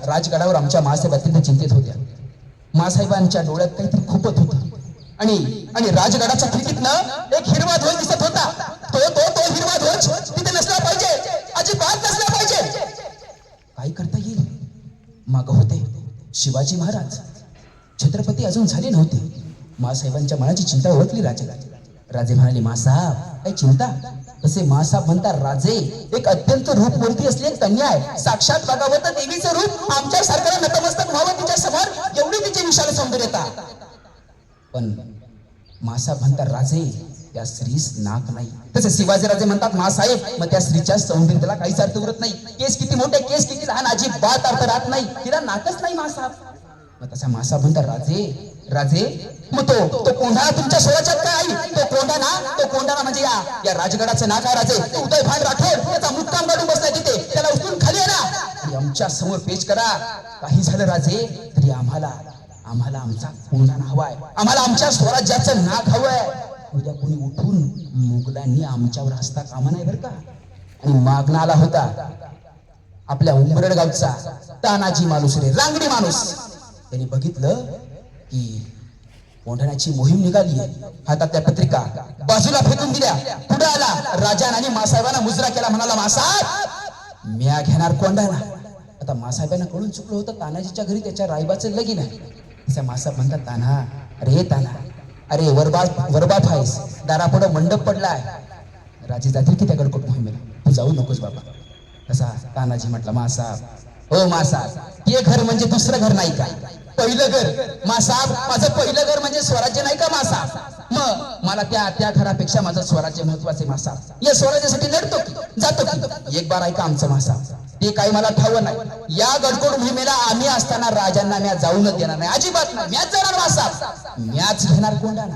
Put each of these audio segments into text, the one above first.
राजगडावर आमच्या मासाहेब अत्यंत चिंतित होत्या. मासाहेबांच्या डोळ्यात काहीतरी खूपत होतं आणि राजगडाच्या खिडकीतनं एक हिरवा ध्वज दिसत होता. तो तो तो हिरवा ध्वज तिथे नसला पाहिजे, अजिबात नसला पाहिजे. काय करता येईल? माग होते शिवाजी महाराज. छत्रपती अजून झाले नव्हते. मासाहेबांच्या मनाची चिंता ओळखली राजे म्हणाले, मासाहेब काही चिंता? तसे मासाहेब म्हणतात, राजे एक अत्यंत रूपवंती असली एक कन्या आहे. साक्षात भगवत देवीचं रूप आमच्या सारख्याला नतमस्तक व्हावं तिच्या समोर, एवढी तिची विशाल सौंदर्यता. पण मासाहेब म्हणतात, राजे त्या स्त्रीस नाक नाही. तसे शिवाजी राजे म्हणतात, मासाहेब मग त्या स्त्रीच्या सौंदर्याला काहीच अर्थ उरत नाही. केस किती मोठे, केस किती लहान, अजिबात अर्थ राहत नाही. तिला नाकच नाही मासाहेब. मग तसा मासाहेब म्हणतात, राजे मग तो कोंढाणा तुमच्या स्वराच्यात काय आई? तो कोंढाणा म्हणजे या राजगडाचं नाक आहे राजे. तो उदयभान राठोड त्याचा मुक्काम काढून बसलाय तिथे. त्याला उचलून खाली आणा आणि आमच्या समोर पेश करा. काही झालं राजे तरी आम्हाला आमचा कोंढाणा हवाय. आम्हाला आमच्या स्वराज्याचं नाक हवंय. उद्या कोणी उठून मुघलांनी आमच्यावर हसता कामा नाही बरं का. आणि मागणं आला होता आपल्या उंबरड गावचा तानाजी मालुसरे, रांगडी माणूस. त्यांनी बघितलं की कोंढाण्याची मोहीम निघाली आहे. हातात त्या पत्रिका बाजूला फेकून दिल्या. पुढे आला राजान आणि मासाहेबांना मुजरा केला. म्हणाला, मासाहेब म्या घेणार कोंढाणा. आता मासाहेबांना कळून चुकलं होतं तानाजीच्या घरी त्याच्या रायबाचं लगीन आहे. त्याच्या मासाहेब म्हणतात, ताना अरे वरबाप आहेस, दारापुढं मंडप पडलाय. राजे जातील की त्या गडकोट मोहिमेला, तू जाऊ नकोस बाबा. तसा तानाजी म्हटला, मासाहेब हो मासाहेब, हे घर म्हणजे दुसरं घर नाही का? पहिलं घर मासाहेब, माझं पहिलं घर म्हणजे स्वराज्य नाही का मासाहेब? मग मला त्या घरापेक्षा माझं स्वराज्य महत्वाचे मासाहेब. या स्वराज्यासाठी लढतो की जातो की? एक बार ऐका आमचं मासाहेब, ते काही मला ठावं नाही. या गडकोट मोहिमेला आम्ही असताना राजांना म्या जाऊनच देणार नाही, अजिबात नाही. म्याच जाणार मासाहेब, म्याच घेणार कोंढाणा.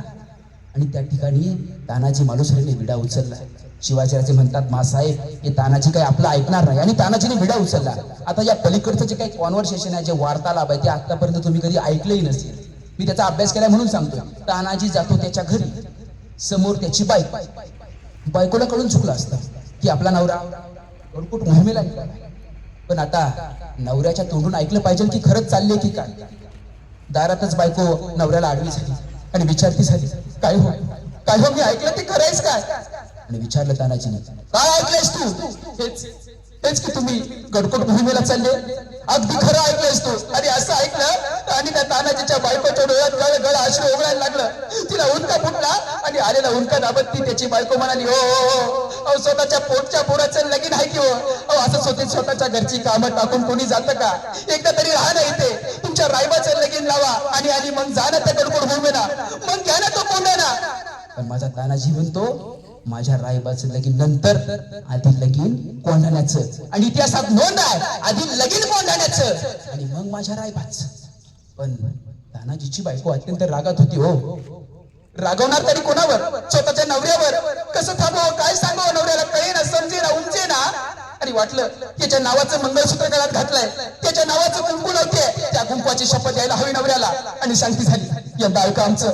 आणि त्या ठिकाणी तानाजी मालुसरेने विडा उचलला. शिवाजीराजे म्हणतात, मासाहेब हे तानाजी काही आपलं ऐकणार नाही. आणि तानाजीने विडा उचलला. आता या पलीकडचं जे काही कॉन्व्हर्सेशन आहे, जे वार्तालाप आहे, ते आतापर्यंत तुम्ही कधी ऐकलंही नसेल. मी त्याचा अभ्यास केलाय म्हणून सांगतो. तानाजी जातो त्याच्या घरी. समोर त्याची बायकोला कळून चुकलं असतं की आपला नवरा गडकोट मोहिमेला निघाला. पण आता नवऱ्याच्या तोंडून ऐकलं पाहिजे की खरंच चालले की काय. दारातच बायको नवऱ्याला आडवी झाली आणि विचारती झाली, काय हो मी ऐकलं ते खरंयच काय? आणि विचारलं तानाजीने, काय ऐकलंयस तू? हेच की तुम्ही गडकोट मोहिमेला चालले. अगदी खरं ऐकलंयस तू. अरे असं ऐकलं. आणि त्या तानाजीच्या बायकोच्या डोळ्यात गळ अश्रू ओघळायला लागलं. तिला उंका फुटला आणि आलेला उंका दाबत ती त्याची बायको म्हणाली, हो स्वतःच्या पोटच्या पोराचं लगीन आहे की हो? असं स्वतःच्या घरची कामं टाकून कोणी जातं का? एकदा तरी राहा ना इथे. तुमच्या रायबाचं लगीन लावा आणि मग जा ना त्या गडकोट मोहिमेला, मग घ्या ना तो कोंढाणा. पण माझा तानाजी म्हणतो, माझ्या रायबाचं लगीन नंतर, आधी लगीन कोंढाण्याचं. आणि इतिहासात नोंद आहे, आधी लगीन कोंढाण्याचं आणि मग माझ्या रायबाचं. पण तानाजीची बायको अत्यंत रागात होती. हो रागवणार तरी कोणावर? स्वतःच्या नवऱ्यावर. कसं थांबव, काय सांगावं नवऱ्याला? कळेना, समजेना, उमजेना. आणि वाटलं त्याच्या नावाचं मंगळसूत्र गळ्यात घातलंय, त्याच्या नावाचं कुंकू लावते. त्या कुंकवाची शपथ द्यायला हवी नवऱ्याला. आणि शांती झाली. यंदा ऐका आमचं,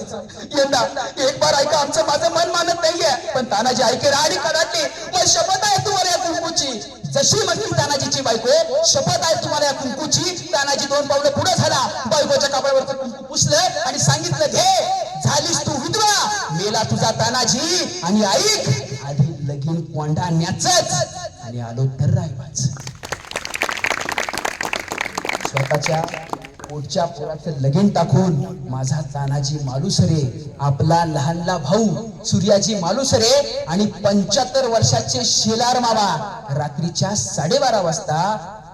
यंदा एक बार ऐका आमचं. माझं मन मानत नाहीये. पण तानाजी ऐकेल आणि कडाडली, मग शपथ आहे तुम्हाला या कुंकूची. जशी म्हटली तानाजीची बायको, शपथ आहे तुम्हाला या कुंकूची. तानाजी 2 पावलं पुढे झाला. बायकोच्या कपाळावरचं कुंकू पुसलं आणि सांगितलं, घे, झालीस तू विधवा, मेला तुझा तानाजी. आणि ऐक, आधी लगीन कोंढाण्याचंच आणि आलो तर रायबाचं. स्वतःच्या पोटच्या पोराचं लगीन टाकून माझा तानाजी मालुसरे, आपला लहानला भाऊ सूर्याजी मालुसरे आणि 75 वर्षाचे शेलार मामा रात्रीच्या 12:30 वाजता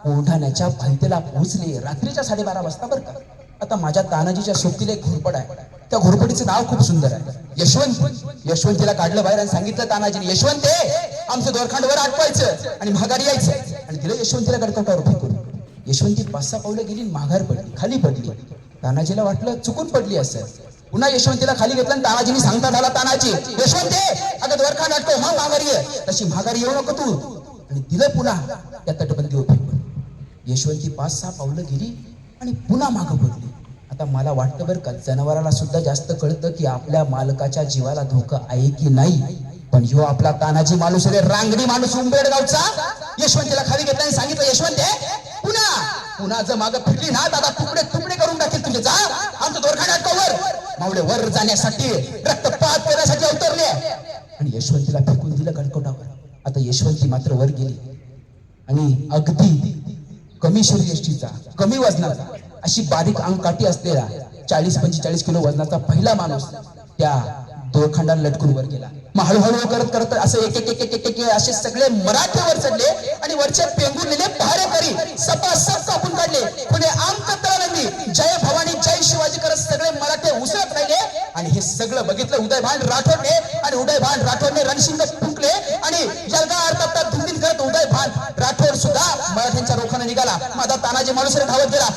कोंढाण्याच्या भलतेला पोहोचले. रात्रीच्या 12:30 वाजता बरं का. आता माझ्या तानाजीच्या सोबतीला एक घोरपड आहे. त्या घोरपडीचं नाव खूप सुंदर आहे, यशवंतीला काढलं बाहेर आणि सांगितलं तानाजीने, यशवंते आमचं दोरखांडवर आटवायचं आणि माघारी यायचं. आणि दिलं यशवंतीला गडकोटावर फेकून. यशवंती 5-6 पावलं गेली, माघार पडली, खाली पडली. तानाजीला वाटलं चुकून पडली असेल. पुन्हा यशवंतीला खाली घेतलं आणि तानाजीने सांगता झाला, तानाजी यशवंते अगं दोरखांड आटको, हा माघारी आहे, तशी माघारी येऊ नको तू. आणि दिलं पुन्हा त्या तटबंदीवर फेकून. यशवंती 5-6 पावलं गेली आणि पुन्हा मागं पडली. आता मला वाटतं बरं का, जनावराला सुद्धा जास्त कळतं की आपल्या मालकाच्या जीवाला धोका आहे की नाही. पण ह्यो आपला तानाजी मालुसरे, रांगडी माणूस, उंबेड गावचा, यशवंतीला खाली घेतला आणि सांगितलं, यशवंते पुन्हा पुन्हा जर मागं फिरली ना दादा तुकडे तुकडे करून टाकेल तुझे. जा आमचं दोरखाण्यात कवर. मावळे वर जाण्यासाठी रक्तपात करण्यासाठी अवतरले आणि यशवंतीला फेकून दिलं गडकोटावर. आता यशवंती मात्र वर गेली आणि अगदी कमी शरीरयष्टीचा, कमी वजनाचा, अशी बारीक अंगकाठी असलेला 40-45 किलो वजनाचा पहिला माणूस त्या दोरखंडाला लटकून वर गेला. मग हळूहळू करत करत असं एक एक एक एक एक असे सगळे मराठे वर चढले आणि वरचे पेंगुरलेले पहारेकरी सपासप कापून काढले. पुढे आमकत्रानंदी जय भवानी जय शिवाजी करत सगळे मराठे उसळत राहिले आणि हे सगळं बघितलं उदयभान राठोडने आणि उदयभान राठोडने रणशिंग फुंकले आणि जलगा अर्थात धुंदीन करत उदयभान राठोड सुद्धा मराठ्यांच्या रोखाने निघाला. माझा तानाजी मालुसरे धावत गेला.